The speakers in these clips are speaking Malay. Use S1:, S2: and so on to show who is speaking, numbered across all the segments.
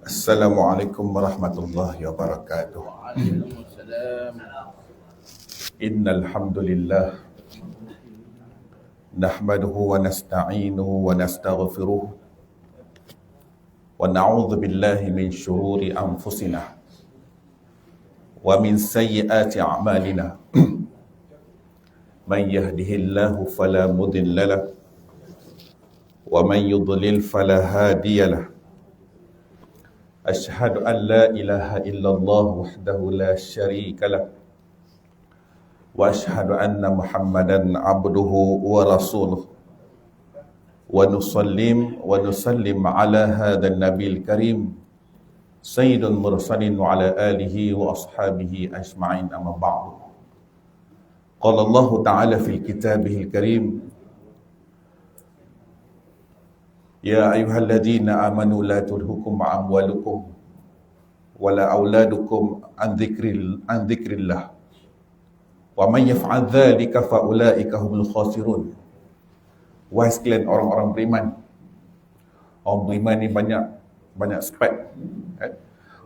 S1: Assalamualaikum warahmatullahi wabarakatuh.
S2: Waalaikumsalam.
S1: Innal hamdalillah nahmaduhu wa nasta'inuhu wa nastaghfiruh wa na'udzu billahi min shururi anfusina wa min sayyiati a'malina. Man yahdihillahu fala mudilla lahu wa man yudlil fala hadiya lahu. Asyhadu an la ilaha illallah wahdahu la syarika lah wa asyhadu anna Muhammadan abduhu wa rasuluh wa nusallim ala hadzal nabiyil karim sayyidul mursalin wa ala alihi wa ashabihi ajma'in, amma ba'du. Qala Allah ta'ala fil kitabihil karim, ya ayyuhalladzina amanu la tulhukum amwalukum wala auladukum an dzikrillah wa man yaf'al dzalika fa ulaika humul khasirun. Wahai sekalian orang-orang beriman. Orang beriman ni banyak spek.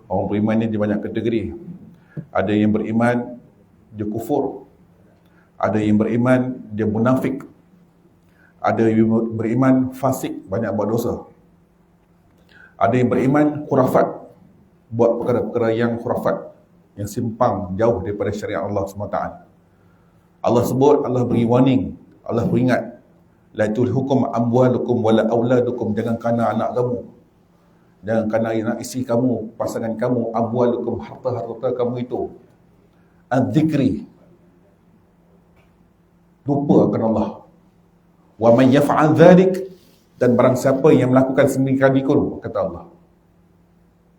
S1: Orang beriman ni dia banyak kategori. Ada yang beriman dia kufur. Ada yang beriman dia munafik. Ada yang beriman fasik, banyak buat dosa. Ada yang beriman khurafat, buat perkara-perkara yang khurafat, yang simpang jauh daripada syariat Allah SWT. Allah sebut, Allah beri warning, Allah beringat, la tulhukum amwalukum wala auladukum, jangan kena anak kamu, jangan kena anak isteri kamu, pasangan kamu, amwalukum, harta-harta kamu itu, an-dzikri, lupa akan Allah. Wa man yaf'al dzalik, dan barang siapa yang melakukan sedemikian itu, kata Allah,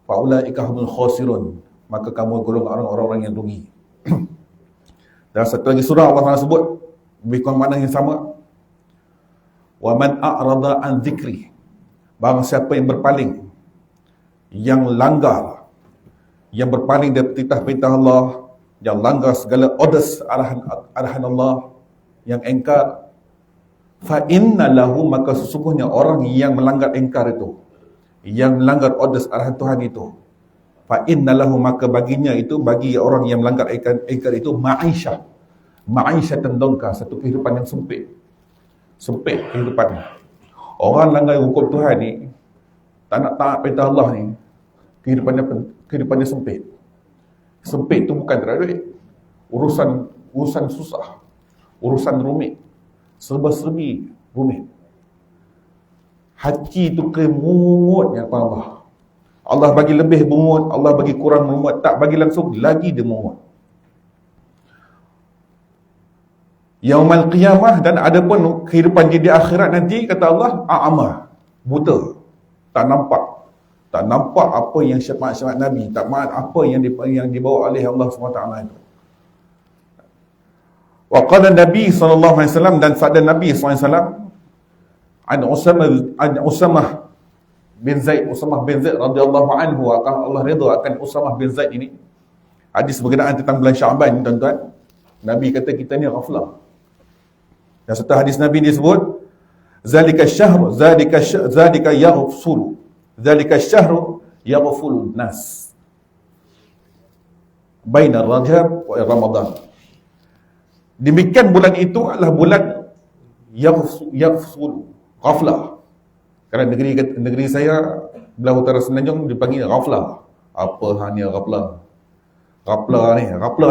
S1: fa ulaika humul khasirun, maka kamu golongan orang-orang yang rugi. Dan satu lagi surah Allah Taala sebut lebih kurang makna yang sama, wa man a'rada an dzikri, barang siapa yang berpaling, yang langgar, yang berpaling dari perintah Allah, yang langgar segala orders arahan Allah, yang engkar, fa inna lahu, maka sesungguhnya orang yang melanggar engkar itu, yang melanggar orders arahan Tuhan itu, fa inna lahu, maka baginya itu, bagi orang yang melanggar engkar itu, ma'isyatan dongka, satu kehidupan yang sempit kehidupannya. Orang langgar hukum Tuhan ni, tak nak taat perintah Allah ni, kehidupannya sempit tu bukan tak ada duit, urusan susah, urusan rumit, serba-serbi rumit. Hati tu kemungut yang Allah. Allah bagi lebih mungut, Allah bagi kurang mungut, tak bagi langsung lagi dia mungut. Yaumal qiyamah, dan ada pun kehidupan di akhirat nanti, kata Allah, a'ama, buta, tak nampak apa yang syafaat Nabi, tak nampak apa yang dibawa oleh Allah SWT itu. Wa qala Nabi SAW, dan sabda Nabi SAW, an Usamah bin Zaid radhiyallahu anhu, Allah redha akan Usamah bin Zaid ini. Hadis berkenaan tentang bulan Syaban, tuan-tuan. Nabi kata kita ni ghaflah. Dan satu hadis Nabi disebut, zalika syahru yaghfulu nas baina Rajab wa Ramadan. Demikian bulan itu adalah bulan yaghfulu, ghaflah. Kerana negeri saya belah utara Semenanjung dipanggil ghaflah. Apa hanya ghaflah? Ghaflah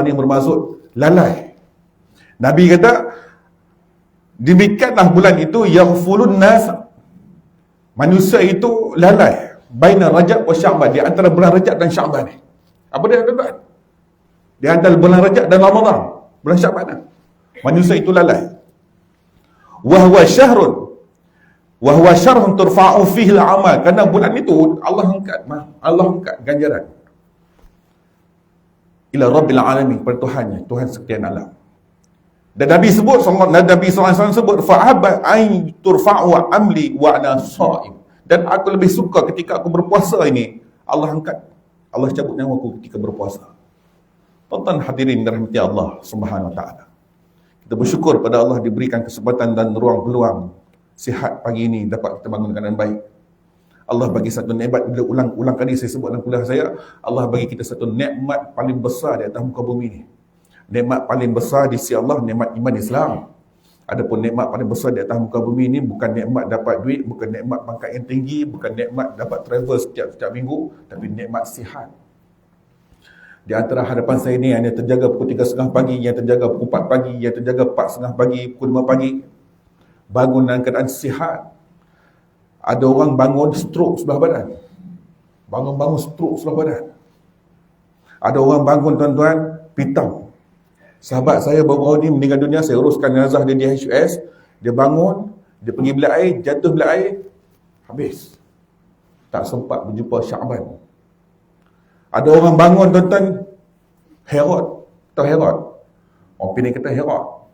S1: ni bermaksud lalai. Nabi kata demikianlah bulan itu yaghfulun nas, manusia itu lalai, baina Rajab wa Sya'ban, di antara bulan Rajab dan Sya'ban ni. Apa dia kata? Di antara bulan Rajab dan Ramadan, bulan Sya'ban. Manusia itu lalai. Wahwa syahrun turfa'u fihi al-amal, kerana bulan itu Allah angkat ganjaran ila rabbil alamin, pada Tuhan sekalian alam. Dan Nabi SAW sebut, fa'aba an turfa'u amli wa ana sha'im, dan aku lebih suka ketika aku berpuasa ini, Allah cabut nyawa aku ketika berpuasa. Tuan-tuan hadirin dirahmati Allah Subhanahu wa taala. Kita bersyukur pada Allah diberikan kesempatan dan ruang peluang sihat pagi ini dapat kita bangun dengan baik. Allah bagi satu nikmat, bila ulang kali saya sebut dalam kuliah saya, Allah bagi kita satu nikmat paling besar di atas muka bumi ni. Nikmat paling besar di sisi Allah, nikmat iman Islam. Adapun nikmat paling besar di atas muka bumi ni bukan nikmat dapat duit, bukan nikmat pangkat yang tinggi, bukan nikmat dapat travel setiap minggu, tapi nikmat sihat. Di antara hadapan saya ni yang terjaga pukul 3.30 pagi, yang terjaga pukul 4 pagi, yang terjaga 4.30 pagi, pukul 5 pagi. Bangun dalam keadaan sihat. Ada orang bangun stroke sebelah badan. Bangun stroke sebelah badan. Ada orang bangun tuan-tuan, pitam. Sahabat saya baru-baru ni meninggal dunia, saya uruskan jenazah dia di HUS. Dia bangun, dia pergi bilik air, jatuh bilik air, habis. Tak sempat berjumpa Syaban. Ada orang bangun tuan-tuan, Herod. Tahu Herod? Orang Penang kata Herod.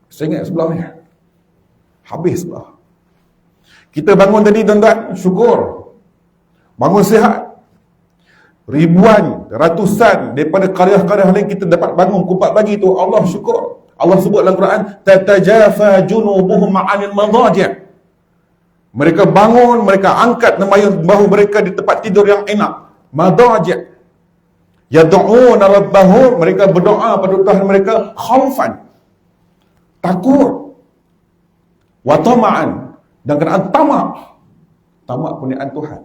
S1: Saya ingat sebelahnya. Habis lah. Kita bangun tadi tuan-tuan, syukur. Bangun sihat. Ribuan, ratusan daripada karya-karya lain kita dapat bangun pukul 4 pagi tu, Allah syukur. Allah sebut dalam Quran, tatajafa junubuhum 'anil madaji'. Mereka bangun, mereka angkat bahu mereka di tempat tidur yang enak. Madaji'. Yad'una rabbahum, mereka berdoa pada Tuhan mereka khaufan. Takut. Wa tama'an, dan keadaan tamak. Tamak kurniaan Tuhan.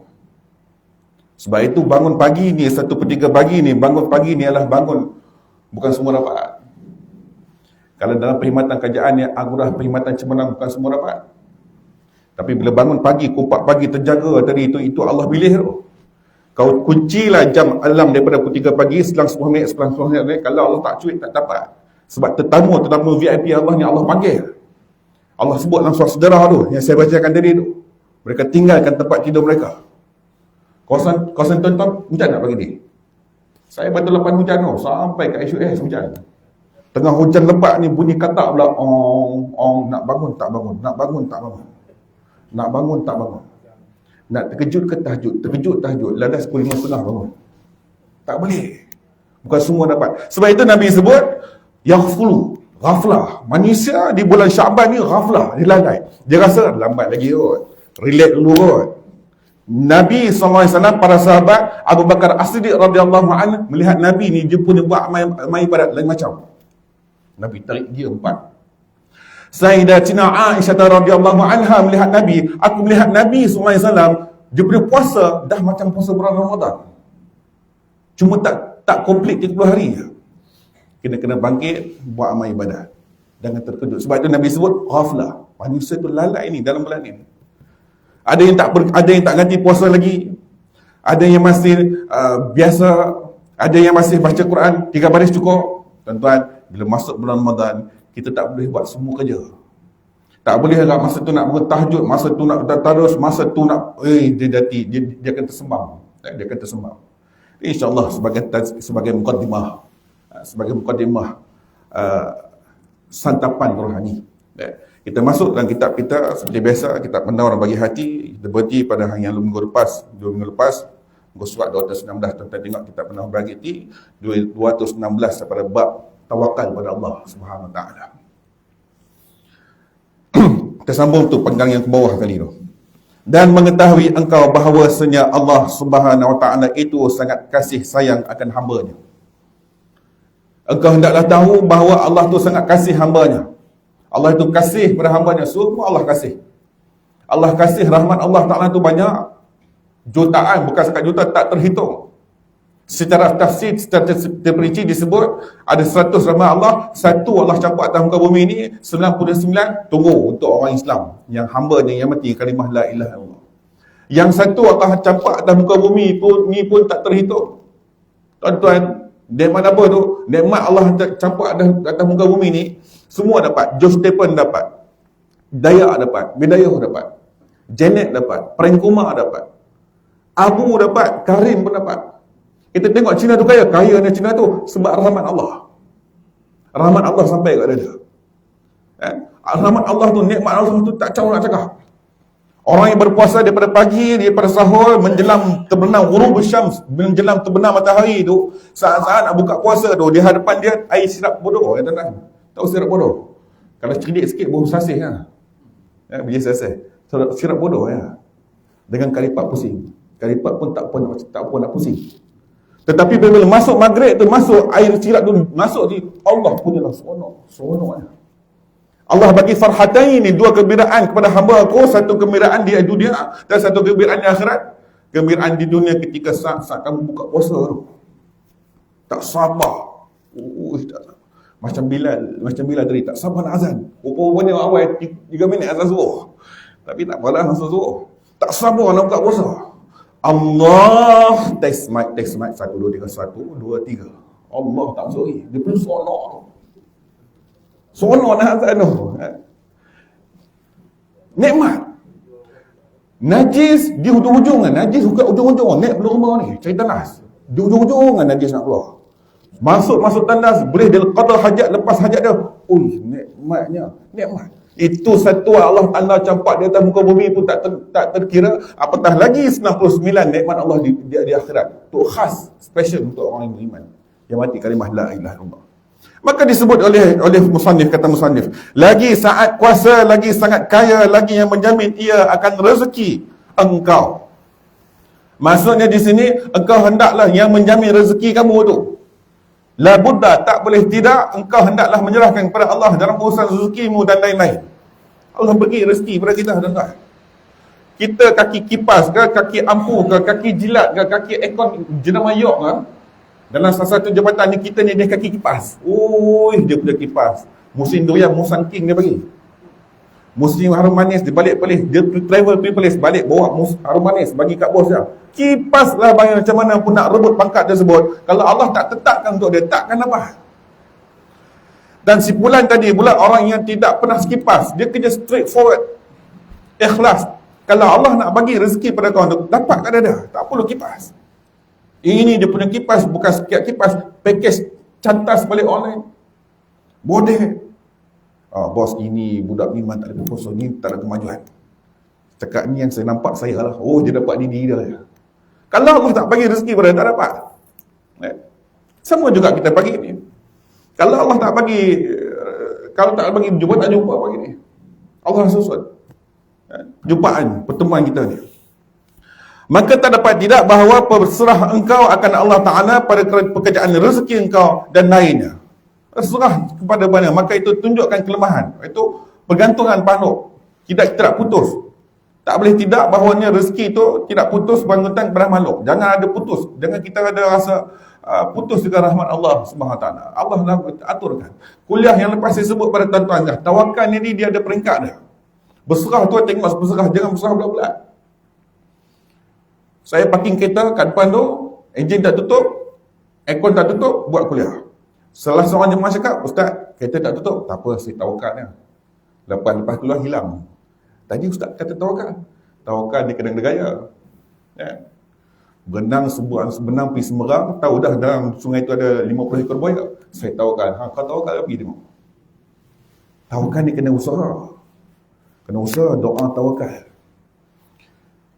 S1: Sebab itu bangun pagi ni, 1/3 pagi ni, bangun pagi ni adalah bangun. Bukan semua dapat. Kalau dalam perkhidmatan kerajaan yang agurah perkhidmatan cemerlang, bukan semua dapat. Tapi bila bangun pagi, pukul 4 pagi terjaga tadi itu Allah pilih tu. Kau kuncilah jam alam daripada pukul 3 pagi, selang 10 minit, selang 10 minit. Kalau Allah tak cuit, tak dapat. Sebab tetamu VIP Allah ni Allah panggil. Allah sebut dalam surah Sedara tu, yang saya bacakan tadi tu. Mereka tinggalkan tempat tidur mereka. Kawasan tuan-tuan, hujan tak pagi ni? Saya bantu lepas hujan tu, sampai ke HUS hujan. Tengah hujan lebat ni, bunyi katak pula, ong, nak bangun tak bangun, nak bangun tak bangun. Nak bangun tak bangun. Nak terkejut ke tahajud, terkejut tahajud, ladas pukul 5.30 bangun. Tak boleh. Bukan semua dapat. Sebab itu Nabi sebut, yaghfulu, ghaflah. Manusia di bulan Syaban ni ghaflah, dia lalai. Dia rasa lambat lagi kot, relax dulu kot. Nabi SAW, para sahabat, Abu Bakar As-Siddiq radhiyallahu anhu melihat Nabi ni, dia punya buat amal ibadat lain macam. Nabi tarik dia 4. Sayyidatina Aisyah radhiyallahu anha melihat Nabi, aku melihat Nabi SAW, dia punya puasa dah macam puasa bulan Ramadan. Cuma tak komplit 30 hari je. Kena bangkit buat amal ibadat. Jangan terkejut. Sebab itu Nabi sebut ghaflah. Manusia tu lalai ni dalam bulan ni. Ada yang tak ganti puasa lagi. Ada yang masih biasa. Ada yang masih baca Quran 3 baris cukup. Tuan-tuan, bila masuk bulan Ramadan, kita tak boleh buat semua kerja. Tak boleh agak masa tu nak bertahajud, masa tu nak tadarus, masa tu nak dia akan tersembam. Dia akan tersembam. InsyaAllah sebagai mukaddimah, santapan rohani. Kita masuk dalam kitab kita seperti biasa, kitab Penawar Bagi Hati. Kita berhenti pada hari yang minggu lepas, 2 minggu lepas, muka surat 216. Tuan-tuan tengok kitab Penawar Bagi Hati 216 daripada bab tawakal pada Allah Subhanahu Wa Taala. Kita sambung tu, pegang yang ke bawah kali tu. Dan mengetahui engkau bahawasanya Allah Subhanahu Wa Taala itu sangat kasih sayang akan hamba-Nya. Engkau hendaklah tahu bahawa Allah tu sangat kasih hamba-Nya. Allah itu kasih pada hamba-Nya. Semua Allah kasih. Allah kasih, rahmat Allah Ta'ala itu banyak. Jutaan, bukan sekat jutaan, tak terhitung. Secara tafsir, secara terperinci disebut ada 100 rahmat Allah. 1 Allah campur atas muka bumi ini, 99 tunggu untuk orang Islam yang hamba-Nya yang mati kalimah la ilaha illallah. Yang 1 Allah campur atas muka bumi pun tak terhitung. Tuan-tuan, nikmat apa tu? Nikmat Allah campur atas muka bumi ni, semua dapat. Joe Stephen dapat, Dayak dapat, Bidayah dapat, Janet dapat, Prengkuma dapat, Abu dapat, Karim pun dapat. Kita tengok Cina tu kayanya Cina tu sebab rahmat Allah. Rahmat Allah sampai kat dia. Rahmat Allah tu, nikmat Allah tu tak tahu nak cakap. Orang yang berpuasa daripada pagi, daripada sahur, menjelang terbenam ghurub syams, menjelang terbenam matahari tu, saat-saat nak buka puasa tu, di hadapan dia air sirap bodoh, ya tuan-tuan. Tahu sirap bodoh? Kalau cerdik sikit baru sasih lah. Biji sasih. Sirap bodoh ya. Dengan kali 4 pusing. Kali 4 pun tak apa nak pusing. Tetapi bila masuk maghrib tu, masuk air sirat tu, masuk di Allah punyalah seronok. Allah bagi farhatain ni, 2 kegembiraan kepada hamba aku, satu kegembiraan di dunia dan satu kegembiraan di akhirat. Kegembiraan di dunia ketika saat kamu buka puasa tu. Tak sabar. Macam Bilal tadi, tak sabar nak azan. Rupanya awal 3 minit azan zuhur. Tapi tak apalah azan zuhur. Tak sabar nak buka puasa. Allah, test mic, 1, 2, 3, 1, 2, 3. Allah tak sorry. Dia pun sonok. Sonok nak azan tu. Nikmat. Najis di hujung-hujung kan. Najis buka hujung-hujung. Naik belum rumah ni. Cari tandas. Di hujung-hujung kan najis nak keluar. Masuk tandas. Boleh dia qada hajat. Lepas hajat dia. Ui, nikmatnya. Nikmat. Itu satu Allah Ta'ala campak di atas muka bumi pun tak terkira. Apatah lagi 99 nikmat Allah di akhirat. Itu khas. Special untuk orang yang beriman. Yang mati kalimah la ilaha illallah. Maka disebut oleh musannif, kata musannif, lagi saat kuasa, lagi sangat kaya, lagi yang menjamin ia akan rezeki engkau. Maksudnya di sini, engkau hendaklah yang menjamin rezeki kamu tu. La budda, tak boleh tidak, engkau hendaklah menyerahkan kepada Allah dalam urusan rezekimu dan lain-lain. Allah bagi rezeki kepada kita, tuan-tuan. Kita kaki kipas ke, kaki ampu ke, kaki jilat ke, kaki aircon jenama yok ke, dalam salah satu jabatan ni kita ni dia kaki kipas. Dia punya kipas. Musim doyan, musim king dia bagi. Musim harum manis dia balik pelis. Dia travel pergi pelis, balik bawa harum manis bagi kat bos dia. Kipas lah bayar macam mana pun nak rebut pangkat tersebut. Kalau Allah tak tetapkan untuk dia, takkan apa. Dan si Fulan tadi pula orang yang tidak pernah kipas. Dia kerja straight forward. Ikhlas. Kalau Allah nak bagi rezeki pada kau tu, dapat kat dia. Tak perlu kipas. Ini dia punya kipas, bukan sekian kipas, package cantas balik online. Bodeh. Bos ini, budak ni memang tak ada proposal, ni tak ada kemajuan. Cakap ni yang saya nampak saya lah. Dia dapat ni dia. Kalau Allah tak bagi rezeki pada tak dapat. Sama juga kita pagi ni. Kalau Allah tak bagi, kalau tak bagi jumpa, tak jumpa pagi ni. Allah susun. Jumpaan, pertemuan kita ni. Maka tak dapat tidak bahawa berserah engkau akan Allah Ta'ala pada pekerjaan rezeki engkau dan lainnya. Serah kepada mana, maka itu tunjukkan kelemahan. Itu pergantungan panuh. Tidak putus. Tak boleh tidak bahawanya rezeki itu tidak putus bergantung kepada makhluk. Jangan ada putus. Jangan kita ada rasa putus dengan rahmat Allah SWT. Allah dah aturkan. Kuliah yang lepas saya sebut pada tuan-tuan dah. Tawakal ni dia ada peringkat dah. Berserah tu tengok berserah. Jangan berserah bulat-bulat. Saya parking kereta kat depan tu, enjin tak tutup, aircon tak tutup, buat kuliah. Salah seorang jemaah cakap, Ustaz, kereta tak tutup. Tak apa, saya tawakalnya. Lepas keluar hilang. Tadi Ustaz kata tawakal. Tawakal dia kena gaya. Benang pergi Semerang, tahu dah dalam sungai tu ada 50 ekor buaya. Saya tawakal. Kau tawakal pergi tengok. Tawakal ni kena usaha. Kena usaha, doa tawakal.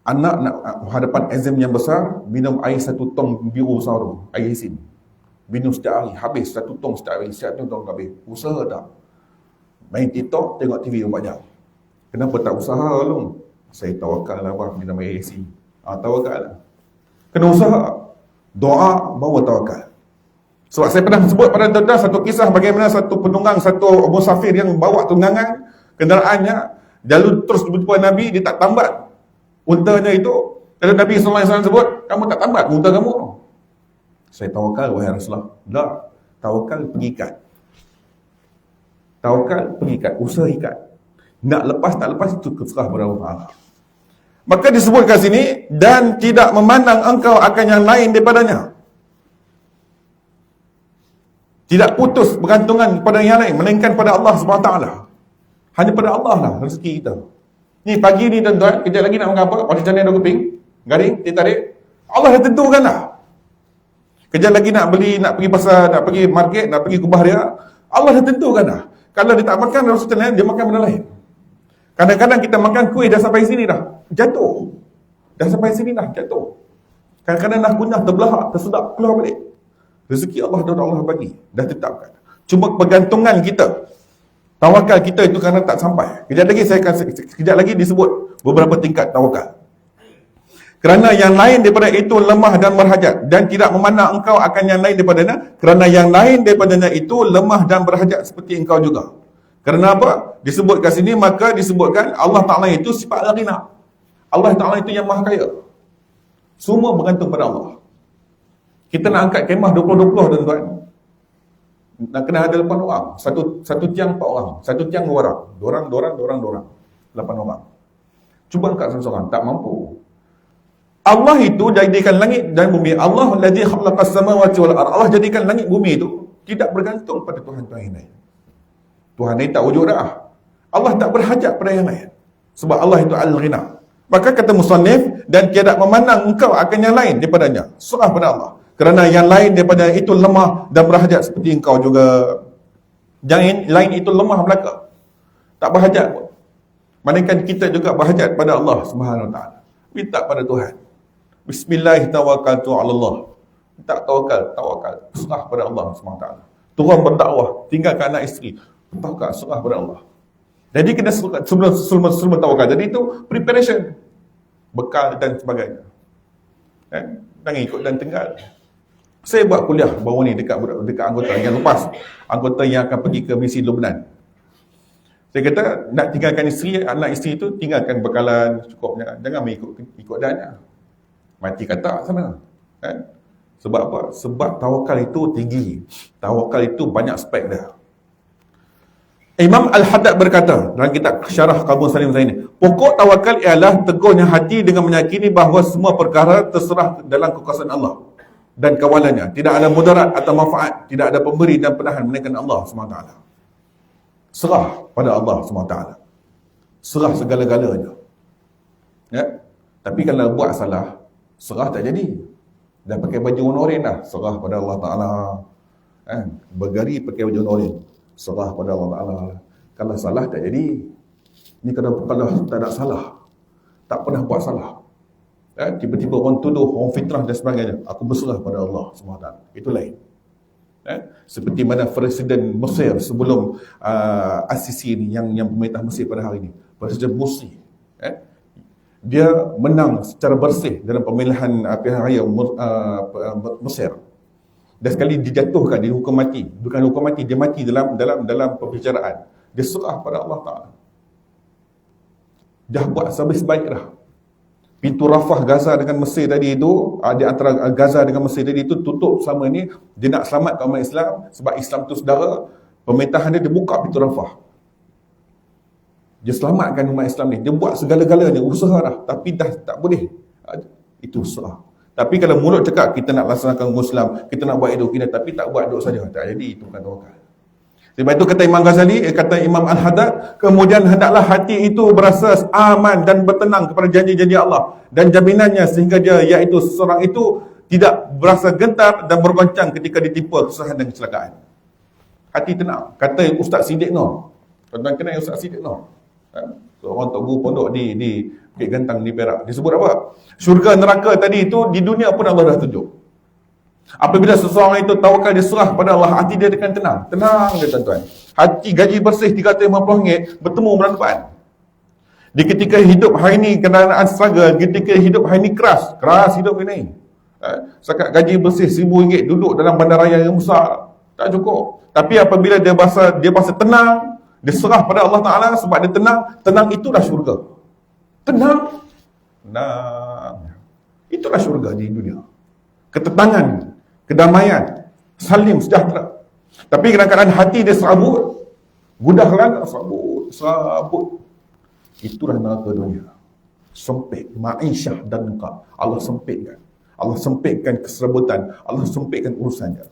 S1: Anak nak hadapan exam yang besar, minum air 1 tong biru besar tu, air Yasin. Minum setiap hari, habis 1 tong setiap hari, 1 tong habis. Usaha tak? Main TikTok, tengok TV 4 jam. Kenapa tak usaha lu? Saya tawakal lah abang, minum air Yasin. Tawakal lah. Kena usaha. Doa, bawa tawakal. Sebab saya pernah sebut pada tuan-tuan satu kisah bagaimana satu penunggang, satu musafir yang bawa tunggangan kenderaannya, lalu terus berjumpa Nabi, dia tak tambat untanya itu. Kalau Nabi SAW sebut, kamu tak tambat unta kamu. Saya tawakal, wahai Rasulullah. Tak. Tawakal pengikat. Tawakal pengikat. Usaha ikat. Nak lepas tak lepas itu keserah pada Allah. Maka disebutkan sini, dan tidak memandang engkau akan yang lain daripadanya. Tidak putus bergantungan kepada yang lain, melainkan pada Allah SWT. Hanya pada Allah lah rezeki kita. Ni pagi ni tuan-tuan, kejap lagi nak makan apa? Roti canai 2 keping, garing, teh tarik. Allah dah tentukan lah. Kejap lagi nak pergi pasar, nak pergi market, nak pergi kubah dia. Allah dah tentukan lah. Kalau dia tak makan roti canai, dia makan benda lain. Kadang-kadang kita makan kuih dah sampai sini dah, jatuh. Dah sampai sini dah, jatuh. Kadang-kadang dah kunyah, terbelahak, tersedap, keluar balik. Rezeki Allah dah Allah bagi, dah tetapkan. Cuma pergantungan kita, tawakal kita itu kerana tak sampai. Kejap lagi disebut beberapa tingkat tawakal. Kerana yang lain daripada itu lemah dan berhajat, dan tidak memandang engkau akan yang lain daripadanya, kerana yang lain daripadanya itu lemah dan berhajat seperti engkau juga. Kerana apa? Disebut kat sini, maka disebutkan Allah Ta'ala itu sifat al-ghina. Allah Ta'ala itu yang maha kaya. Semua bergantung pada Allah. Kita nak angkat kemah 20-20 tuan-tuan, nak kena ada 8 orang. Satu tiang 4 orang. Satu tiang 2 orang. 8 orang. Cuba angkat seorang-seorang, tak mampu. Allah itu jadikan langit dan bumi. Allah alladzi khalaqas samawati wal ardh. Allah jadikan langit bumi itu tidak bergantung pada Tuhan-Tuhan yang lain. Tuhan ini tak wujud dah. Allah tak berhajat pada yang lain. Sebab Allah itu al-ghina. Maka kata musannif, dan tiada memandang engkau akan yang lain daripadanya. Serah pada Allah. Kerana yang lain daripada itu lemah dan berhajat seperti engkau juga. Yang lain itu lemah belaka, tak berhajat pun. Melainkan kita juga berhajat pada Allah Subhanahu Wa Taala. Minta pada Tuhan. Bismillahirrahmanirrahim. Allah. Minta tawakal. Serah pada Allah Subhanahu Wa Taala. Turun berdakwah, tinggalkan anak isteri. Tawakal, serah pada Allah. Jadi kena sebelum tawakal. Jadi itu preparation, bekal dan sebagainya. Jangan ikut dan tinggal. Saya buat kuliah baru ni dekat anggota yang lepas, anggota yang akan pergi ke misi Lebanon. Saya kata nak tinggalkan anak isteri itu, tinggalkan bekalan cukupnya. Jangan ikut dannya. Mati kata sana. Sebab apa? Sebab tawakal itu tinggi. Tawakal itu banyak aspek dia. Imam Al-Haddad berkata dalam kitab Syarah Qamus Salim Zaini, pokok tawakal ialah teguhnya hati dengan meyakini bahawa semua perkara terserah dalam kekuasaan Allah dan kawalannya. Tidak ada mudarat atau manfaat, tidak ada pemberi dan penahan melainkan Allah SWT. Serah pada Allah SWT. Serah segala-galanya. Ya? Tapi kalau buat salah, serah tak jadi. Dah pakai baju warna oranye dah, serah pada Allah Ta'ala. Bergari pakai baju warna oranye, serah pada Allah Ta'ala. Kalau salah tak jadi. Ni kalau tak ada salah, tak pernah buat salah, tiba-tiba orang tuduh, orang fitrah dan sebagainya, aku berserah pada Allah SWT. Itu lain. Seperti mana Presiden Mesir sebelum Al-Sisi ni, yang pemerintah Mesir pada hari ini, Presiden Morsi, dia menang secara bersih dalam pemilihan pilihan raya Mesir. Dan sekali dijatuhkan, dihukum mati. Bukan hukum mati, dia mati dalam perbicaraan. Dia serah pada Allah Ta'ala. Dah buat sebaik dah. Pintu Rafah Gaza dengan Mesir tadi itu, di antara Gaza dengan Mesir tadi itu tutup selama ni. Dia nak selamatkan umat Islam, sebab Islam tu saudara. Pemerintahan dia buka pintu Rafah. Dia selamatkan umat Islam ni. Dia buat segala-galanya, usaha dah. Tapi dah tak boleh. Itu usaha. Tapi kalau mulut cakap, kita nak laksanakan Islam, kita nak buat hidup kita, tapi tak buat duk saja, tak jadi. Itu bukan tawakal. Sebab itu kata Imam Ghazali, kata Imam Al-Haddad, kemudian hendaklah hati itu berasa aman dan bertenang kepada janji-janji Allah dan jaminannya, sehingga dia, iaitu seseorang itu, tidak berasa gentar dan bergoncang ketika ditimpa kesusahan dan kecelakaan. Hati tenang. Kata Ustaz Siddiq Nur. Tuan-tuan kenal Ustaz Siddiq Nur? Seorang tok guru pondok di Bukit Gantang di Perak. Disebut apa? Syurga neraka tadi itu di dunia pun Allah dah tunjuk. Apabila seseorang itu tawakal, dia serah pada Allah, hati dia akan tenang. Tenang dia tuan-tuan. Hati gaji bersih RM350 bertemu bulan depan. Di ketika hidup hari ini kenderaan struggle, ketika hidup hari ini keras hidup ini. Sekat gaji bersih RM1,000 duduk dalam bandaraya yang besar, tak cukup. Tapi apabila dia bahasa tenang, dia serah pada Allah Ta'ala, sebab dia tenang itulah syurga. Tenang. Itulah syurga di dunia. Ketenangan, kedamaian, salim, sejahtera. Tapi kadang-kadang hati dia serabut, gudahkan serabut. Itulah neraka dunia. Sempit, ma'isyah dan nengkak. Allah sempitkan. Allah sempitkan keserabutan. Allah sempitkan urusannya.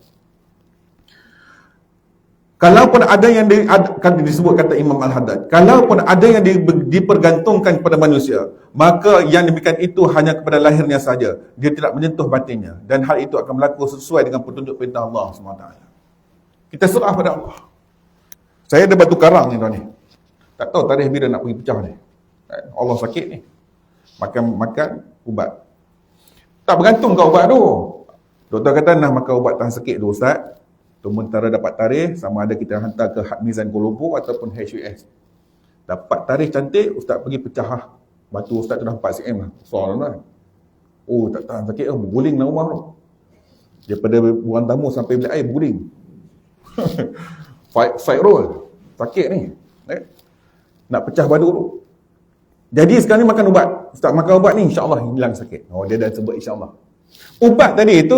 S1: Kalaupun ada yang disebut kata Imam Al-Haddad, kalaupun ada yang dipergantungkan kepada manusia, maka yang demikian itu hanya kepada lahirnya saja. Dia tidak menyentuh batinnya. Dan hal itu akan berlaku sesuai dengan petunjuk perintah Allah SWT. Kita serah pada Allah. Saya ada batu karang ni tuan ni. Tak tahu tarikh bila nak pergi pecah ni. Allah sakit ni. Makan ubat. Tak bergantung ke ubat tu. Doktor kata nak makan ubat tahan sakit tu Ustaz. Sementara dapat tarikh, sama ada kita hantar ke Had Mizan Kuala Lumpur ataupun HUS. Dapat tarikh cantik, Ustaz pergi pecah batu Ustaz tu dah 4 cm lah. Soal lah. Oh, tak tahan sakit, berguling dalam rumah tu. Daripada buang tamu sampai bilik air, berguling. fight roll. Sakit ni. Nak pecah badu tu. Jadi sekarang ni makan ubat. Ustaz, makan ubat ni insya-Allah hilang sakit. Oh, dia dah sebut insya-Allah. Ubat tadi itu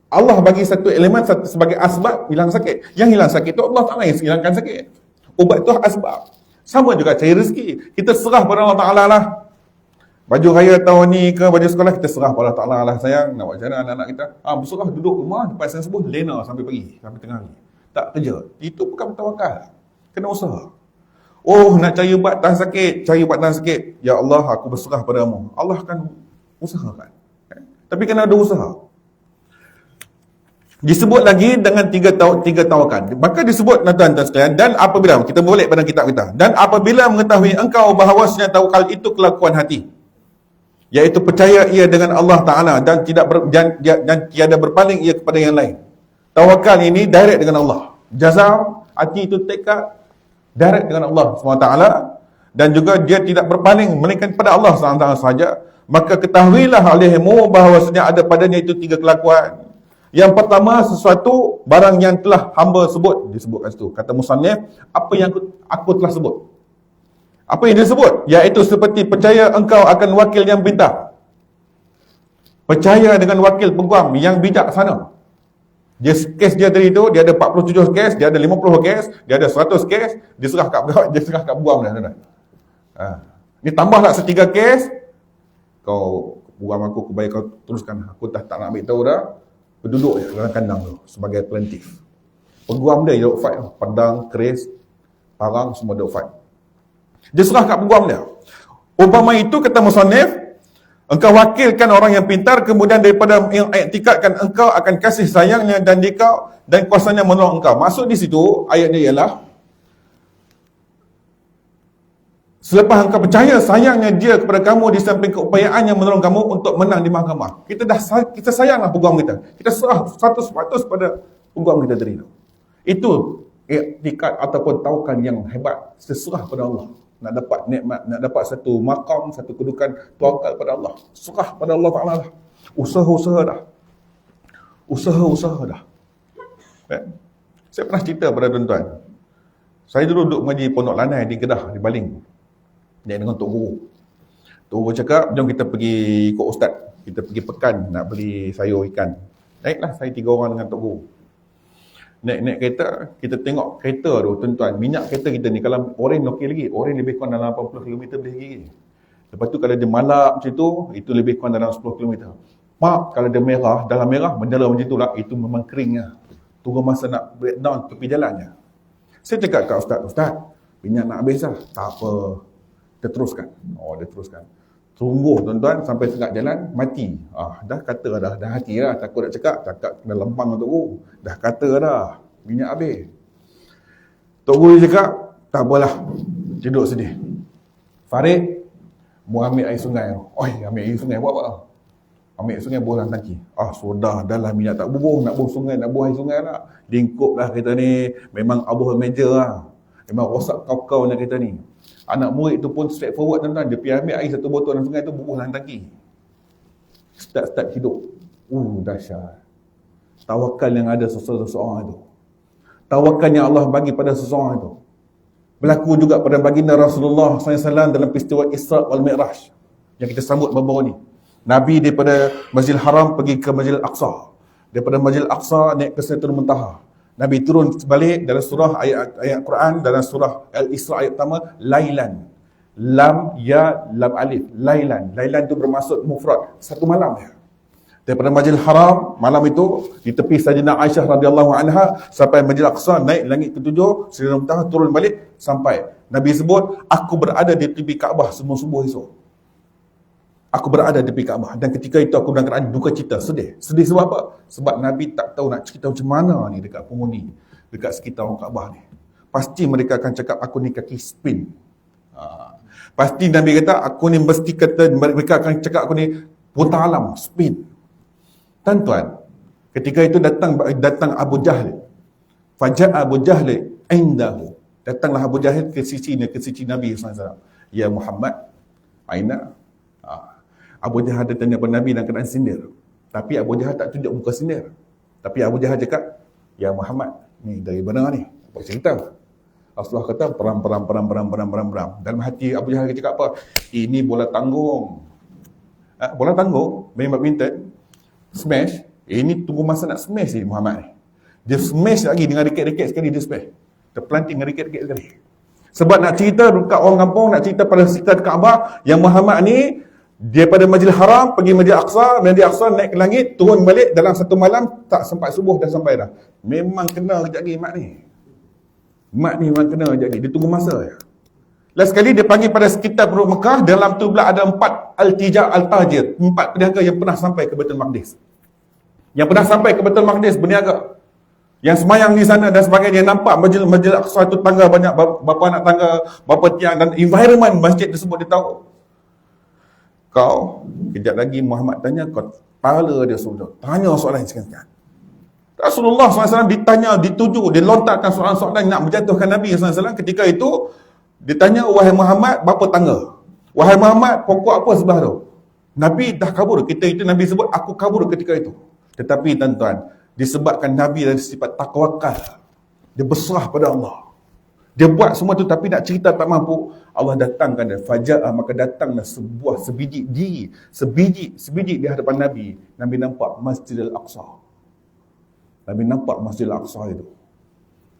S1: Allah bagi satu elemen sebagai asbab hilang sakit. Yang hilang sakit tu Allah Ta'ala yang hilangkan sakit. Ubat tu asbab. Sama juga cari rezeki. Kita serah pada Allah Ta'ala lah. Baju raya tahun ni ke baju sekolah, kita serah pada Allah Ta'ala lah sayang. Nak buat macam mana anak-anak kita? Berserah duduk rumah depan sana sebuah lena sampai pagi, sampai tengah hari. Tak kerja. Itu bukan tawakal. Kena usaha. Oh, nak cari ubat tahan sakit, cari ubat tahan sakit. Ya Allah, aku berserah padamu. Allah akan usahakan. Tapi kena ada usaha. Disebut lagi dengan tiga tawakan. Maka disebut tuan-tuan sekalian, dan apabila kita boleh pada kitab kita, dan apabila mengetahui engkau bahawasanya tawakal itu kelakuan hati, iaitu percaya ia dengan Allah Ta'ala dan tiada berpaling ia kepada yang lain. Tawakal ini direct dengan Allah. Jazam, hati itu tekad direct dengan Allah SWT, dan juga dia tidak berpaling melainkan pada Allah SWT sahaja. Maka ketahuilah olehmu bahawasanya ada padanya itu tiga kelakuan. Yang pertama, sesuatu barang yang telah hamba sebut. Disebutkan situ. Kata musannif, apa yang aku telah sebut. Apa yang disebut? Iaitu seperti percaya engkau akan wakil yang pintar. Percaya dengan wakil peguam yang bijaksana. Kes dia tadi itu, dia ada 47 kes, dia ada 50 kes, dia ada 100 kes, dia serah kat peguam dah. Ni tambah tak setiga kes, kau peguam aku bayar kau teruskan. Aku tak nak ambil tahu dah. Berduduk je dalam kandang tu sebagai plaintiff. Peguam dia duk fight, pedang, keris, parang semua duk fight. Dia serah kat peguam dia. Umpama itu kata musannif, engkau wakilkan orang yang pintar, kemudian daripada yang iktikadkan engkau akan kasih sayangnya dan dikau dan kuasanya menolong engkau. Maksud di situ ayat dia ialah, selepas engkau percaya sayangnya dia kepada kamu di samping keupayaannya menolong kamu untuk menang di mahkamah. Kita sayanglah peguam kita. Kita serah 100% pada peguam kita tadi itu. Itu iktikad ataupun tawakal yang hebat. Serah pada Allah. Nak dapat nikmat, nak dapat satu maqam, satu kedudukan, tawakal pada Allah. Serah pada Allah Ta'ala lah. Usaha-usaha dah. Usaha-usaha dah. Saya pernah cerita pada tuan-tuan. Saya dulu duduk mengaji Pondok Lanai di Kedah, di Baling. Dia dengan Tok Guru. Tok Guru cakap, jom kita pergi ikut ustaz. Kita pergi pekan nak beli sayur ikan. Naiklah saya 3 orang dengan Tok Guru. Naik kereta, kita tengok kereta tu tuan-tuan. Minyak kereta kita ni, kalau oren okey lagi. Oren lebih kurang dalam 80 km boleh lagi. Lepas tu kalau dia malap macam tu, itu lebih kurang dalam 10 km. Mak, kalau dia merah, dalam merah, menjala macam tu lah. Itu memang keringnya. Tunggu masa nak breakdown tepi jalannya. Saya cakap kat ustaz, minyak nak habis lah. Tak apa. Dia teruskan. Dia teruskan. Tunggu tuan-tuan sampai tengah jalan, mati. Dah kata dah hati lah. Takut nak cakap kena lempang Tok Guru. Dah kata dah, minyak habis. Tok Guru cakap, tak apalah. Duduk sedih. Farid, mu ambil air sungai. Ambil air sungai buat apa? Ambil air sungai buang dalam tangki. Sudah, dah lah minyak tak bubuh. Nak buang sungai, nak buang air sungai lah. Lingkup lah kereta ni. Memang abah meja lah. Memang rosak kau-kaunya kereta ni. Anak murid tu pun straight forward tuan-tuan. Dia pergi ambil air satu botol dalam sungai tu, bubuh dalam tangki. Start hidup. Dahsyat. Tawakal yang ada seseorang itu. Tawakal yang Allah bagi pada seseorang itu. Berlaku juga pada baginda Rasulullah SAW dalam peristiwa Isra' wal Mi'raj yang kita sambut baru-baru ni. Nabi daripada Masjidil Haram pergi ke Masjidil Aqsa. Daripada Masjidil Aqsa naik ke Sidratul Muntaha. Nabi turun sebalik dalam surah ayat Quran, dalam surah Al-Isra ayat pertama, Lailan. Lam, ya, lam, alif. Lailan. Lailan itu bermaksud mufrad. Satu malam ya. Daripada Masjidil Haram, malam itu, di tepi Sayyidina Aisyah radhiyallahu anha, sampai Masjidil Aqsa, naik langit ke-7, Sidratul Muntaha, turun balik, sampai. Nabi sebut, aku berada di tepi Kaabah subuh-subuh esok. Aku berada di tepi Kaabah. Dan ketika itu aku dalam keadaan duka cita, sedih. Sedih sebab apa? Sebab Nabi tak tahu nak cerita macam mana ni dekat penghuni, dekat sekitar orang Kaabah ni. Pasti mereka akan cakap, aku ni kaki spin. Pasti Nabi kata, aku ni mesti kata, mereka akan cakap aku ni putar alam, spin. Tuan-tuan, ketika itu datang Abu Jahal. Faja'a Abu Jahal indahu. Datanglah Abu Jahal ke sisi Nabi SAW. Ya Muhammad, aina? Abu Jahal dia tanya kepada Nabi dalam keadaan sindir. Tapi Abu Jahal tak tunjuk muka sindir. Tapi Abu Jahal cakap, "Ya Muhammad, ni dari mana ni? Apa cerita?" Rasulullah kata, perang. Dalam hati Abu Jahal cakap apa? Ini bola tanggung. Bola tanggung, main badminton, smash. Ini tunggu masa nak smash ni Muhammad ni. Dia smash lagi dengan reket-reket sekali dia smash. Terpelanting dengan reket-reket sekali. Sebab nak cerita dekat orang kampung, nak cerita pada sekitar Kaabah, yang Muhammad ni daripada Masjidil Haram pergi Masjidil Aqsa, Masjidil Aqsa naik ke langit, turun balik dalam satu malam, tak sempat subuh dah sampai dah. Memang kena kejap lagi mak ni. Mak ni memang kena kejap lagi, dia tunggu masa je. Last sekali dia panggil pada sekitar Perut Mekah, dalam tu pula ada 4 Al-Tijah Al-Tajir, 4 peniaga yang pernah sampai ke Baitul Maqdis. Yang pernah sampai ke Baitul Maqdis berniaga. Yang semayang di sana dan sebagainya, nampak Masjid Aqsa itu tangga banyak, berapa anak tangga, berapa tiang, dan environment masjid tersebut dia tahu. Kau, kejap lagi Muhammad tanya, kau pala dia sudah. Tanya soalan sekian-sekian. Rasulullah SAW ditanya, dituju, dia lontarkan soalan-soalan nak menjatuhkan Nabi SAW. Ketika itu, dia tanya, wahai Muhammad, berapa tangga? Wahai Muhammad, pokok apa sebelah tu? Nabi dah kabur. Kita itu Nabi sebut, aku kabur ketika itu. Tetapi tuan-tuan, disebabkan Nabi dari sifat takwakal, dia berserah pada Allah. Dia buat semua tu tapi nak cerita tak mampu. Allah datangkan dia. Faja'ah, maka datanglah sebuah sebiji di hadapan Nabi. Nabi nampak Masjidil Aqsa. Nabi nampak Masjidil Aqsa itu.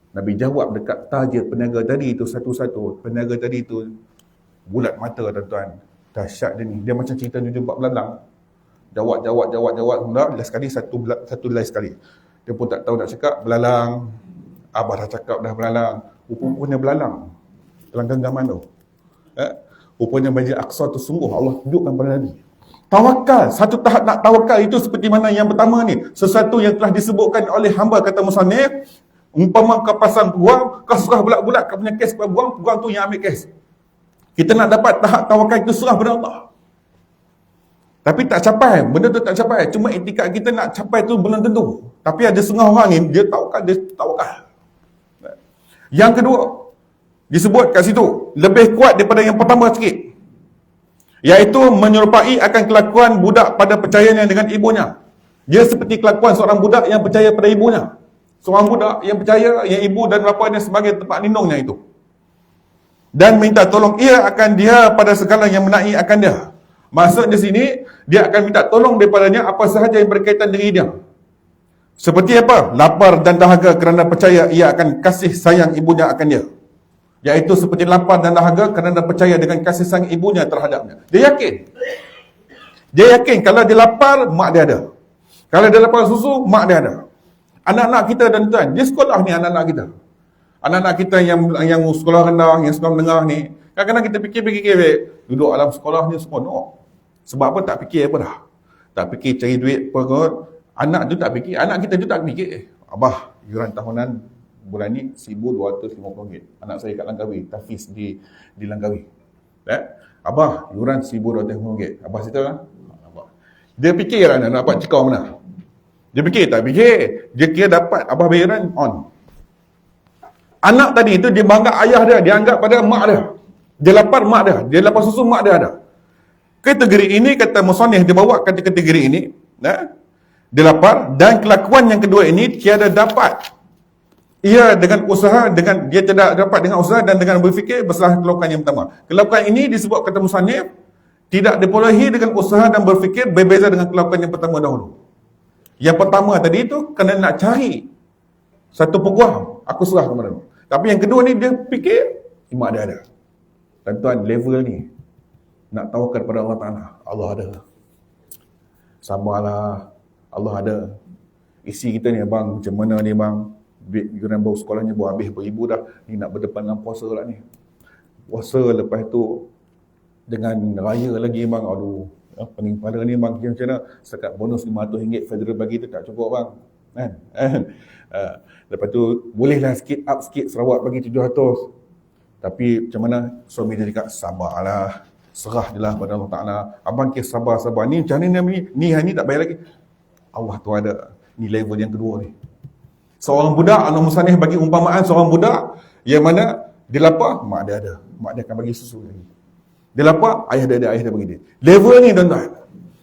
S1: Nabi jawab dekat tajir peniaga tadi itu satu-satu. Peniaga tadi itu bulat mata tuan-tuan. Dahsyat dia ni. Dia macam cerita jumpa belalang. Jawab. Last sekali satu last sekali. Dia pun tak tahu nak cakap. Belalang. Abah dah cakap dah belalang. Rupanya belalang. Dalam genggaman tu. Rupanya Masjid Aqsa tu sungguh Allah tunjukkan pada Nabi. Tawakal. Satu tahap nak tawakal itu seperti mana yang pertama ni. Sesuatu yang telah disebutkan oleh hamba kata musannif. Umpama kau pasang peguam, kau serah bulat-bulat, kau punya kes kau buang, peguam tu yang ambil kes. Kita nak dapat tahap tawakal itu serah pada Allah. Tapi tak capai, benda tu tak capai. Cuma etikat kita nak capai tu belum tentu. Tapi ada setengah orang ni, dia tawakal. Yang kedua, disebut kat situ, lebih kuat daripada yang pertama sikit. Iaitu menyerupai akan kelakuan budak pada percayanya dengan ibunya. Dia seperti kelakuan seorang budak yang percaya pada ibunya. Seorang budak yang percaya yang ibu dan bapanya sebagai tempat lindungnya itu. Dan minta tolong ia akan dia pada segala yang menai akan dia. Maksud di sini, dia akan minta tolong daripadanya apa sahaja yang berkaitan dengan dia. Seperti apa? Lapar dan dahaga kerana percaya ia akan kasih sayang ibunya akan dia. Iaitu seperti lapar dan dahaga kerana percaya dengan kasih sayang ibunya terhadapnya. Dia yakin kalau dia lapar, mak dia ada. Kalau dia lapar susu, mak dia ada. Anak-anak kita dan tuan, dia sekolah ni anak-anak kita. Anak-anak kita yang sekolah rendah, yang sekolah menengah ni, kadang-kadang kita fikir, duduk alam sekolah ni seronok. Sebab apa? Tak fikir apa dah. Tak fikir cari duit apa kot. Anak tu tak fikir, anak kita tu tak fikir. Abah, yuran tahunan bulan ni RM1,250. Anak saya kat Langkawi, Tafiz di Langkawi. Abah, yuran RM1,250. Abah cerita kan? Dia fikir anak nak dapat cikau mana? Dia fikir, tak fikir. Dia kira dapat Abah bayaran on. Anak tadi itu dia bangga ayah dia, dia anggap pada mak dia. Dia lapar mak dia, dia lapar susu mak dia ada. Kategori ini kata musannif dia bawa kategori ini, dia lapar, dan kelakuan yang kedua ini tiada dapat. Ia dengan usaha, dengan dia tidak dapat dengan usaha dan dengan berfikir bersalah kelakuan yang pertama. Kelakuan ini disebut kata musannif tidak diperolehi dengan usaha dan berfikir, berbeza dengan kelakuan yang pertama dahulu. Yang pertama tadi itu kena nak cari satu peguam, aku serah kepada dia. Tapi yang kedua ni dia fikir mak dia ada. Tuan-tuan, level ni nak tawakal pada Allah Ta'ala. Allah ada. Sabarlah, Allah ada. Isi kita ni bang, macam mana ni bang? Yuran baru sekolahnya baru habis beribu dah. Ni nak berdepan dengan puasa lah ni. Puasa lepas tu dengan raya lagi bang. Aduh, pening kepala ni bang. Macam mana? Sekat bonus RM500 federal bagi tu tak cukup bang. Lepas tu bolehlah sikit up sikit, Sarawak bagi 700. Tapi macam mana? Suami dia cakap sabarlah, serah je lah pada Allah Ta'ala. Abang kes sabar. Ni macam ni hari ni tak bayar lagi. Allah tu ada. Ni level yang kedua ni. Seorang budak, anak musannif bagi umpamaan seorang budak yang mana dia lapar, mak dia ada. Mak dia akan bagi susu lagi. Dia lapar, ayah dia ada, ayah dia bagi dia. Level ni tuan-tuan.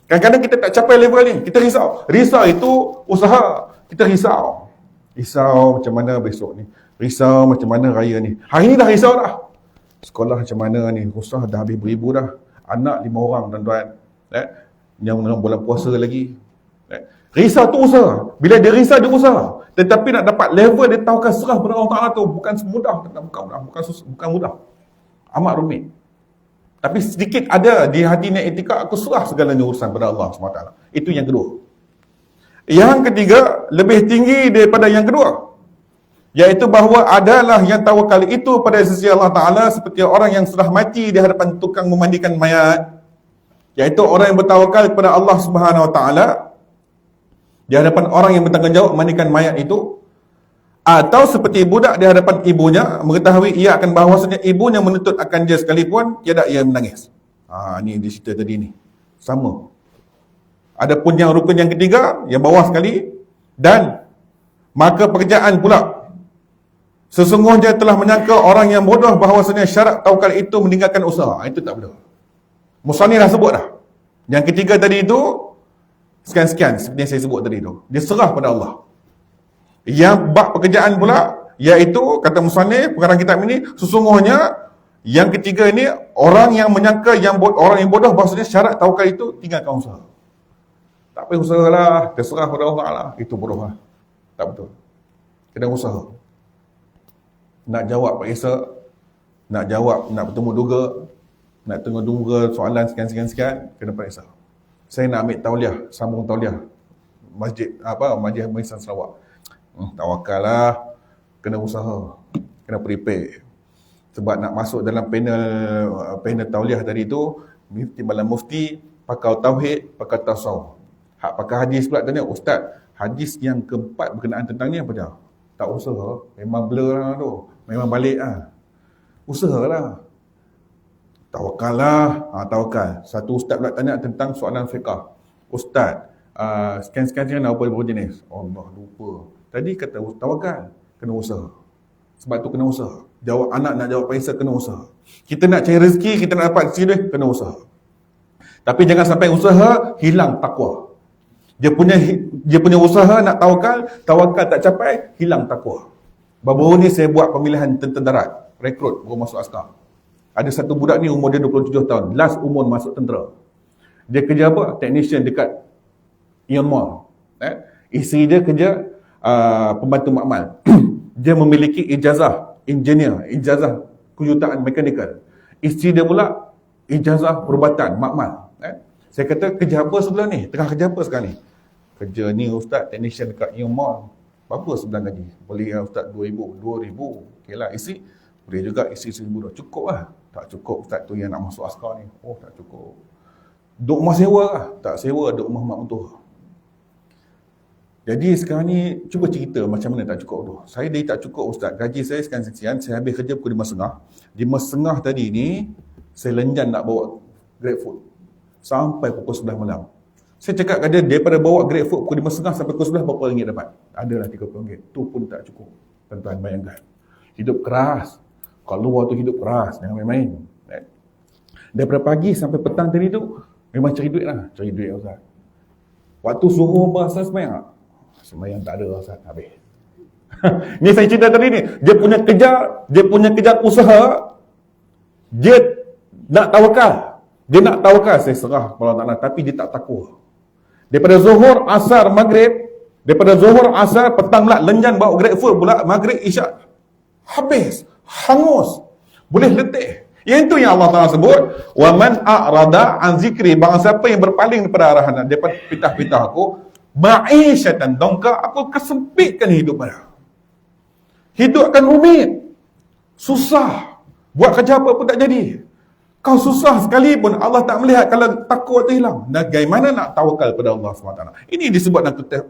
S1: Kadang-kadang kita tak capai level ni, kita risau. Risau itu usaha. Kita risau. Risau macam mana besok ni. Risau macam mana raya ni. Hari ni dah risau dah. Sekolah macam mana ni, rusah dah habis beribu dah. Anak 5 orang tuan-tuan. Yang dalam bulan puasa lagi. Risau tu usaha. Bila dia risau, dia usaha. Tetapi nak dapat level dia tahukan serah pada Allah Ta'ala tu bukan semudah. Bukan mudah. Amat rumit. Tapi sedikit ada di hati ni etika, aku serah segalanya urusan pada Allah SWT. Itu yang kedua. Yang ketiga, lebih tinggi daripada yang kedua, iaitu bahawa adalah yang tawakal itu pada sisi Allah Ta'ala seperti orang yang sudah mati di hadapan tukang memandikan mayat. Iaitu orang yang bertawakal kepada Allah Subhanahu Wa Ta'ala di hadapan orang yang bertanggungjawab memandikan mayat itu, atau seperti budak di hadapan ibunya mengetahui ia akan bahawasanya ibunya menuntut akan dia sekalipun tiada ia menangis. Ni di cerita tadi ni. Sama. Adapun yang rukun yang ketiga, yang bawah sekali, dan maka pekerjaan pula. Sesungguhnya telah menyangka orang yang bodoh bahawasanya syarat tawakal itu meninggalkan usaha. Itu tak betul. Musani dah sebut dah. Yang ketiga tadi itu sekian-sekian seperti yang saya sebut tadi tu. Dia serah pada Allah. Yang bab pekerjaan pula, iaitu kata musannif pengarang kitab ini, sesungguhnya yang ketiga ini orang yang menyangka orang yang bodoh bahawasanya syarat tawakal itu tinggalkan usaha. Tak payah usaha lah, terserah pada Allah lah. Itu bodoh lah. Tak betul. Kena usaha. Nak jawab Pak Isa, nak jawab, nak bertemu duga, nak tengok duga soalan sekian-sekian, kena Pak Isa. Saya nak ambil tauliah, sambung tauliah Majlis Ihsan Sarawak. Tawakal lah, kena usaha, kena prepare. Sebab nak masuk dalam panel tauliah tadi tu, timbalan mufti, pakar tauhid, pakar tasawuf. Hak pakar hadis pula tanya, Ustaz, hadis yang keempat berkenaan tentang ni apa dia? Tak usaha, memang blur lah tu, memang balik lah. Usaha lah. Tawakal lah, tawakal. Satu ustaz pula tanya tentang soalan fiqah. Ustaz, sekian-sekian apa berjenis? Allah lupa. Tadi kata tawakal, kena usaha. Sebab tu kena usaha. Jawab anak nak jawab paisa, kena usaha. Kita nak cari rezeki, kita nak dapat rezeki, kena usaha. Tapi jangan sampai usaha hilang takwa. Dia punya usaha nak tawakal tak capai, hilang takwa. Baru ni saya buat pemilihan tentera darat, rekrut baru masuk askar. Ada satu budak ni umur dia 27 tahun, last umur masuk tentera. Dia kerja apa? Technician dekat Ion Mall. Isteri dia kerja pembantu makmal. Dia memiliki ijazah engineer, ijazah kejuruteraan mekanikal. Isteri dia pula ijazah perubatan makmal. Saya kata, kerja apa sebelah ni? Tengah kerja apa sekarang ni? Kerja ni Ustaz, technician dekat Ion Mall. Berapa sebulan gaji? Boleh Ustaz 2,000. Okey lah, isi boleh juga, isi 1,000 dah cukup lah. Tak cukup Ustaz tu yang nak masuk askar ni. Oh, tak cukup. Duk rumah sewa lah. Tak sewa, duk rumah mak mentua. Jadi sekarang ni, cuba cerita macam mana tak cukup tu. Saya dah tak cukup Ustaz. Gaji saya sekian-sekian, saya habis kerja pukul 5.30. 5.30 tadi ni, saya lenjan nak bawa GrabFood. Sampai pukul 11 malam. Saya cakap kat dia, daripada bawa GrabFood pukul 5.30 sampai pukul 11, berapa ringgit dapat? Adalah RM30. Tu pun tak cukup. Tuan-tuan bayangkan. Hidup keras. Kalau luar tu hidup keras, jangan main-main. Daripada pagi sampai petang tadi tu, memang cari duit lah. Cari duit Ustaz. Waktu suruh bahasa semayang tak? Semayang tak ada Ustaz, habis. Ni saya cerita tadi ni. Dia punya kejar usaha, dia nak tawakal. Dia nak tawakal, saya serah kalau tak nak. Tapi dia tak takwa. Daripada zuhur, asar, maghrib, daripada zuhur, asar, petang pula, lenjan bawa GrabFood pula, maghrib, isyak. Habis. Hangus. Boleh letih. Yang itu yang Allah Ta'ala sebut, wa man a'rada an zikri, barang siapa yang berpaling daripada arahan daripada pitah-pitah aku, ma'isyatan dongka, aku kesempitkan hidup dia. Hidup akan rumit. Susah. Buat kerja apa pun tak jadi. Kau susah sekalipun Allah tak melihat kalau takut tu hilang. Bagaimana nak tawakal pada Allah SWT? Ini disebut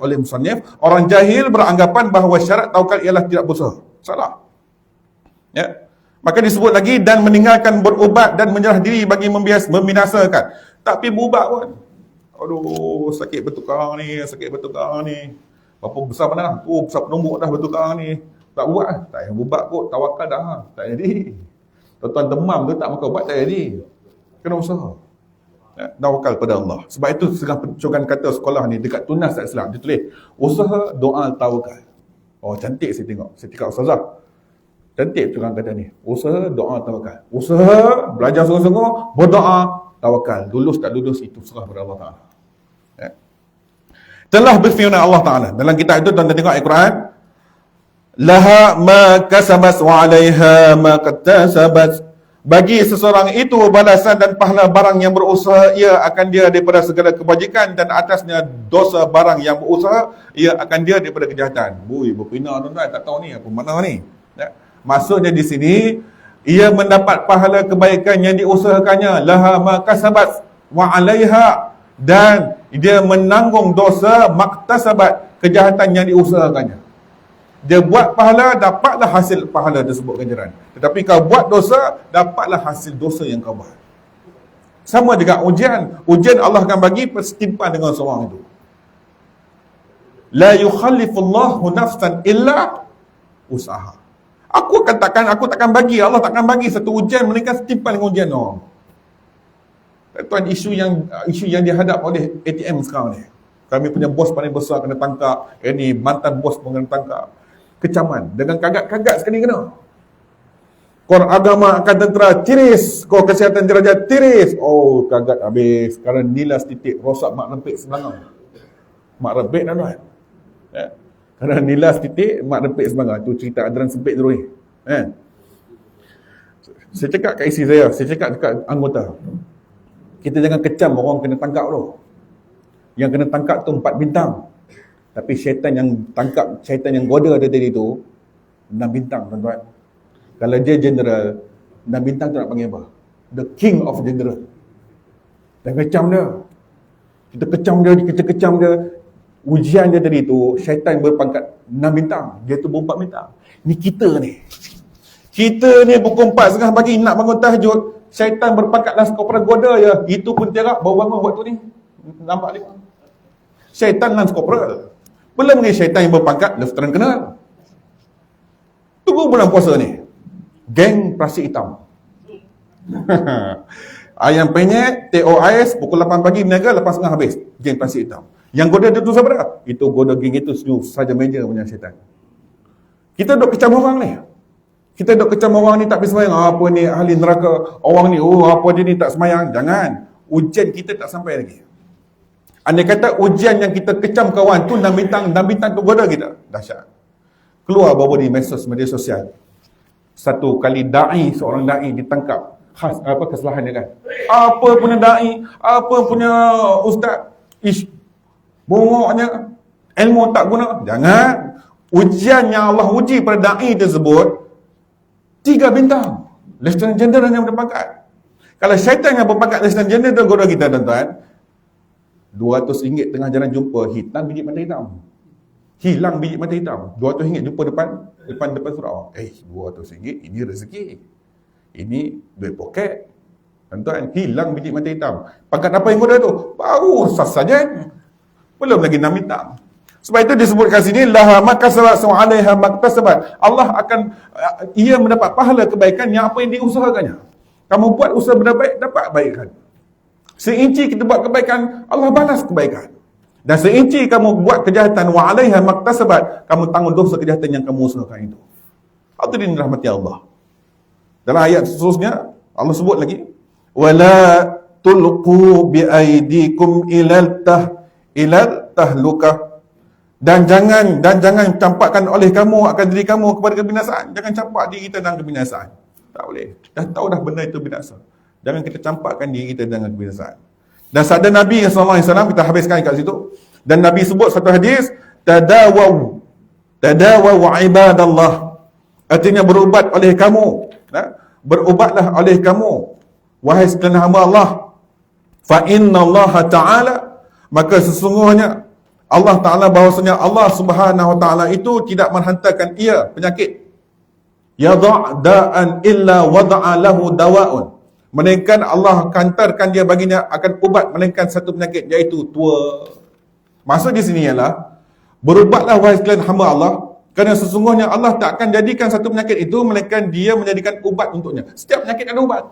S1: oleh musannif, orang jahil beranggapan bahawa syarat tawakal ialah tidak berusaha. Salah. Ya. Maka disebut lagi, dan meninggalkan berubat dan menyerah diri bagi membinasakan. Tak pergi berubat pun. Aduh, sakit bertukar ni. Berapa besar mana? Oh, besar penumbuk dah bertukar ni. Tak buat lah. Tak payah berubat kot. Tawakal dah. Tak jadi. Tuan-tuan demam tu tak makan ubat, tak jadi. Kena usaha. Tawakal pada Allah. Sebab itu setengah pencokan kata sekolah ni dekat tunas tak Islam, dia tulis usaha, doa, tawakal. Oh, cantik saya tengok. Saya cakap ustazah, cantik pencokan kata ni. Usaha, doa, tawakal. Usaha, belajar sungguh-sungguh, berdoa, tawakal. Lulus tak lulus itu serah pada Allah Ta'ala. Telah berfirman Allah Ta'ala dalam kitab itu, tuan-tuan tengok Al-Quran, laha ma kasabat wa 'alaiha ma kattasabat. Bagi seseorang itu balasan dan pahala barang yang berusaha, ia akan dia daripada segala kebajikan, dan atasnya dosa barang yang berusaha, ia akan dia daripada kejahatan. Berpina tuan-tuan, tak tahu ni apa makna ni. Maksudnya di sini, ia mendapat pahala kebaikan yang diusahakannya, laha ma kasabat wa 'alaiha, dan dia menanggung dosa maktasabat, kejahatan yang diusahakannya. Dia buat pahala, dapatlah hasil pahala tersebut ganjaran. Tetapi kau buat dosa, dapatlah hasil dosa yang kau buat. Sama juga ujian. Ujian Allah akan bagi setimpan dengan seorang itu. La yukhallifullahu nafsan illa usaha. Aku takkan bagi, Allah takkan bagi satu ujian melainkan setimpan dengan ujian orang. Tuan, isu yang dihadap oleh ATM sekarang ni. Kami punya bos paling besar kena tangkap, ini mantan bos pun kena tangkap. Kecaman, dengan kagat-kagat sekali kena. Kor agama akan tentera, tiris. Kor kesihatan derajat, tiris. Oh, kagat habis. Sekarang nilas titik, rosak mak rempit sebelah. Mak rempit dah tuan. Kerana nilas titik, mak rempit sebelah. Itu cerita Adran sempit dulu ni. Saya cakap kat isi saya cakap dekat anggota, kita jangan kecam orang kena tangkap tu. Yang kena tangkap tu 4 bintang. Tapi syaitan yang goda dia tadi tu 6 bintang tuan-tuan. Kalau dia general, 6 bintang tu nak panggil apa? The king of general. Dan kecam dia. Kita kecam dia. Ujian dia tadi tu, syaitan berpangkat 6 bintang. Dia tu 4 bintang. Ni kita ni. Kita ni pukul 4:30 pagi nak bangun tahajud. Syaitan berpangkat laskar goda ya. Itu pun tiarap, baru bangun waktu ni. Nampak ni. Syaitan laskar. Belum ni syaitan yang berpangkat Lieutenant Colonel. Tunggu bulan puasa ni. Geng plastik hitam. Ayam penyet, TOIS, pukul 8 pagi berniaga, 8:30 habis. Geng plastik hitam. Yang goda dia tu siapa dah? Itu goda geng itu senyum saja meja punya syaitan. Kita duk kecam orang ni. Kita duk kecam orang ni tak pergi semayang. Apa ni ahli neraka. Orang ni, apa dia ni tak semayang. Jangan. Ujian kita tak sampai lagi. Andai kata ujian yang kita kecam kawan tu 6 bintang tu goda kita. Dahsyat. Keluar baru di media sosial. Satu kali seorang da'i ditangkap. Kesalahan dia kan. Apa punya da'i, apa punya ustaz. Bongoknya, ilmu tak guna. Jangan. Ujian yang Allah uji pada da'i tersebut 3 bintang. Lieutenant General yang berpangkat. Kalau syaitan yang berpangkat Lieutenant General tu goda kita tuan-tuan, RM200 tengah jalan jumpa, hitam biji mata hitam. Hilang biji mata hitam. RM200 jumpa depan surau. RM200 ini rezeki. Ini duit poket. Tuan-tuan, hilang biji mata hitam. Pangkat apa yang goda tu? Baru sas saja. Belum lagi 6 bintang. Sebab itu disebutkan sini, laha makasabat wa 'alaiha maktasabat. Allah akan ia mendapat pahala kebaikan yang apa yang diusahakannya. Kamu buat usaha berbaik, dapat kebaikan. Seinci kita buat kebaikan, Allah balas kebaikan. Dan seinci kamu buat kejahatan, wa 'alaiha maktasabat, kamu tanggung dosa kejahatan yang kamu usahakan itu. Hadirin rahmati Allah. Dalam ayat seterusnya Allah sebut lagi, wala tulqu bi aidikum ilal tahlukah. Dan jangan campakkan oleh kamu akan diri kamu kepada kebinasaan. Jangan campak diri kita dalam kebinasaan. Tak boleh. Dah tahu dah benda itu binasa. Jangan kita campakkan diri kita dengan kebinasaan. Dan sabda Nabi SAW, kita habiskan kat situ. Dan Nabi sebut satu hadis, tadawaw ibadallah. Artinya berubat oleh kamu. Berubatlah oleh kamu, wahai sekalian hamba Allah. Fa inna Allah Ta'ala, maka sesungguhnya Allah Ta'ala, bahawasanya Allah Subhanahu Wa Ta'ala itu tidak menghantarkan ia penyakit. Yada'da'an illa wada'a lahu dawa'un. Melainkan Allah hantarkan dia baginya akan ubat, melainkan satu penyakit, iaitu tua. Maksud di sini ialah, berubatlah wahai sekalian hamba Allah, kerana sesungguhnya Allah tak akan jadikan satu penyakit itu, melainkan dia menjadikan ubat untuknya. Setiap penyakit ada ubat.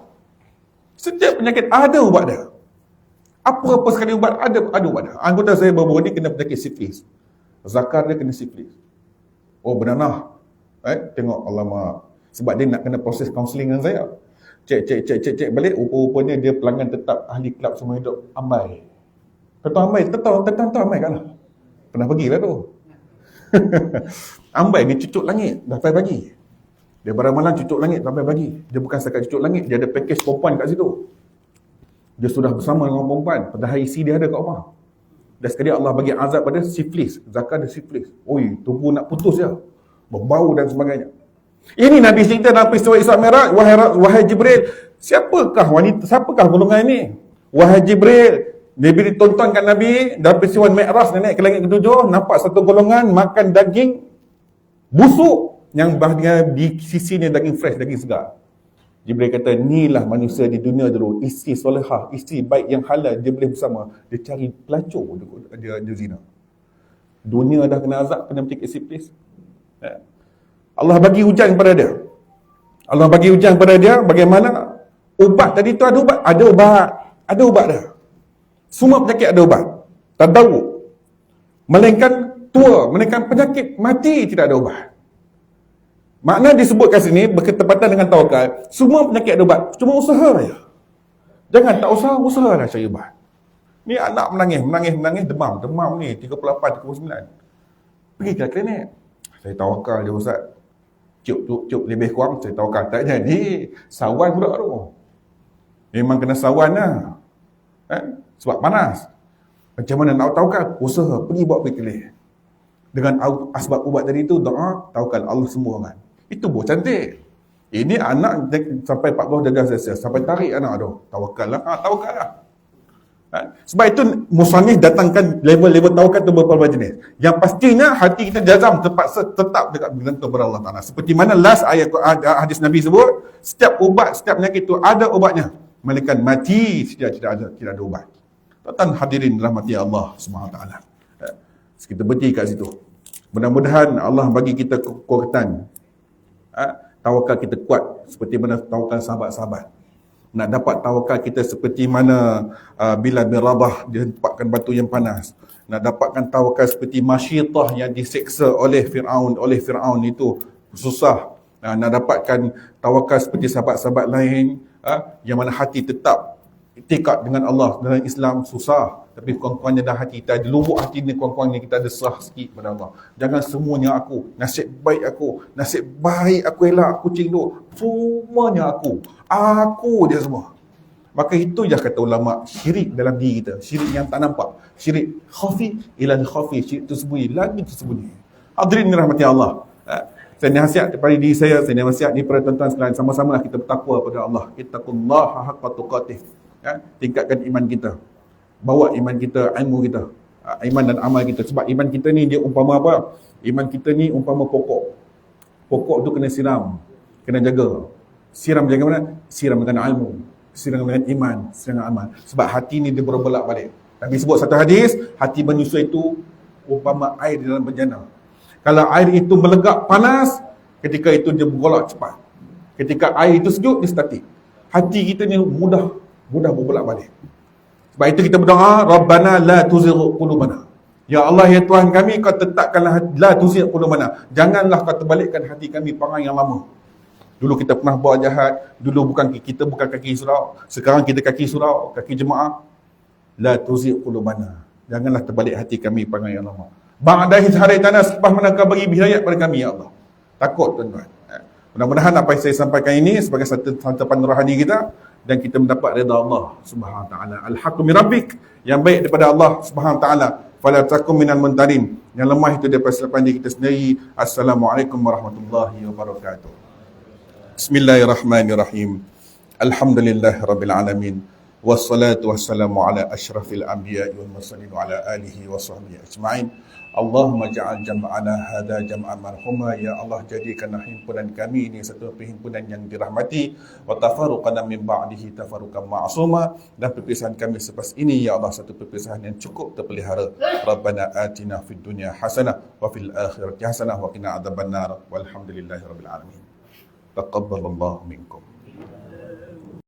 S1: Setiap penyakit ada ubat dia. Apa-apa sekali ubat, ada ubat. Anggota saya baru-baru ni kena penyakit siflis. Zakar dia kena siflis. Oh benar. Tengok, alamak. Sebab dia nak kena proses kaunseling dengan saya. Cek balik, rupa-rupanya dia pelanggan tetap ahli kelab semua hidup Ambai. Tentang Ambai kan lah. Pernah pergilah tu. Ambai ni cucuk langit sampai pagi. Dia barang malam cucuk langit sampai pagi. Dia bukan setakat cucuk langit, dia ada package perempuan kat situ. Dia sudah bersama dengan perempuan, padahal isi dia ada kat rumah. Dan sekali Allah bagi azab pada siflis. Zakar ada siflis. Oi, tubuh nak putus je. Berbau dan sebagainya. Ini Nabi cerita dalam peristiwa Isra Mi'raj. Wahai Jibril, siapakah golongan ini? Wahai Jibril, Nabi ditontonkan Nabi dalam peristiwa Mi'raj, naik ke langit ketujuh, nampak satu golongan makan daging busuk yang bahagian di sisinya daging fresh, daging segar. Jibril kata, inilah manusia di dunia dulu, isteri solehah, isteri baik yang halal, dia boleh bersama, dia cari pelacur, dia zina. Dunia dah kena azab, kena penyakit siflis. Allah bagi hujan kepada dia. Allah bagi hujan kepada dia, bagaimana? Ubat tadi tu ada ubat dia. Semua penyakit ada ubat. Tadawuk. Melainkan tua, melainkan penyakit mati tidak ada ubat. Makna disebutkan sini berketepatan dengan tawakal. Semua penyakit ada ubat. Cuma usaha saja. Jangan tak usaha lah cari ubat. Ni anak menangis, demam ni 38, 39. Pergi ke klinik. Saya tawakal je Ustaz. Cuk lebih kurang saya tawakal. Tak jadi. Sawan pula tu. Memang kena sawan lah. Sebab panas. Macam mana nak tawakal? Usaha. Pergi buat klinik. Dengan asbab ubat tadi tu, doa, tawakal, Allah sembuhkan. Itu buah cantik. Ini anak sampai 40 darjah Celsius. Sampai tarik anak tu. Tawakal lah. Tawakal lah. Sebab itu musannif datangkan level-level tawakal tu beberapa jenis. Yang pastinya hati kita jazam tetap dekat bergantung kepada Allah Ta'ala. Seperti mana last ayat hadis Nabi sebut, setiap ubat, setiap penyakit itu ada ubatnya. Melainkan mati tidak ada ubat. Tuan hadirin rahmati Allah SWT. Kita berhenti kat situ. Mudah-mudahan Allah bagi kita kekuatan. Tawakal kita kuat seperti mana tawakal sahabat-sahabat. Nak dapat tawakal kita seperti mana Bilal bin Rabah dia tempatkan batu yang panas. Nak dapatkan tawakal seperti Masyitah yang diseksa oleh Fir'aun itu susah. Nak dapatkan tawakal seperti sahabat-sahabat lain yang mana hati tetap itikad dengan Allah dalam Islam susah. Tapi kurang-kurangnya dah hati kita ada lubuk hati ni, kurang-kurangnya kita ada serah sikit pada Allah. Jangan semuanya aku, nasib baik aku elak kucing tu, semuanya aku dia semua. Maka itu je kata ulama, syirik dalam diri kita, syirik yang tak nampak, syirik khafi ilal khafi, syirik tersembunyi lagi tersembunyi. Hadirin rahmati Allah. Saya nasihat kepada diri saya nasihat ni para tuan-tuan sekalian, sama-sama kita bertakwa kepada Allah. Ittaqullaha haqqa tuqatih. Tingkatkan iman kita. Bawa iman kita, ilmu kita, iman dan amal kita. Sebab iman kita ni dia umpama apa? Iman kita ni umpama pokok. Pokok tu kena siram, kena jaga. Siram jaga mana? Siram dengan ilmu, siram dengan iman, siram dengan amal. Sebab hati ni dia berbolak balik. Nabi sebut satu hadis, hati manusia itu umpama air di dalam bejana. Kalau air itu melegak panas, ketika itu dia bergolak cepat. Ketika air itu sejuk, dia statik. Hati kita ni mudah berbolak balik. Sebab itu kita berdoa, Rabbana la tuzigh qulubana. Ya Allah, ya Tuhan kami, kau tetapkanlah la tuzigh qulubana. Janganlah kau terbalikkan hati kami perangai yang lama. Dulu kita pernah buat jahat, dulu kita bukan kaki surau, sekarang kita kaki surau, kaki jemaah. La tuzigh qulubana. Janganlah terbalik hati kami perangai yang lama. Ba'da idh hadaitana, selepas mana kau bagi hidayah kepada kami ya Allah. Takut tuan-tuan. Mudah-mudahan apa yang saya sampaikan ini sebagai satu santapan rohani kita, dan kita mendapat redha Allah Subhanahu wa taala. Al-haqqu min rabbik, yang baik daripada Allah Subhanahu wa taala. Fala takum minal muntarin, yang lemah itu daripada selapan diri kita sendiri. Assalamualaikum warahmatullahi wabarakatuh. Bismillahirrahmanirrahim. Alhamdulillahirabbil alamin. Wassalatu wassalamu ala asyrafil anbiya'i wal mursalin wa ala alihi wa sahbihi ajma'in. Allahumma ja'al jam'ana hadha jam'an marhuma. Ya Allah, jadikanlah himpunan kami ini satu perhimpunan yang dirahmati, wa tafarruqana min ba'dihi tafarruqan ma'suma, dan perpisahan kami selepas ini ya Allah satu perpisahan yang cukup terpelihara. Rabbana atina fid dunya hasanah wa fil akhirati hasanah wa qina adzabannar. Walhamdulillahirabbil alamin. Taqabbalallahu minkum.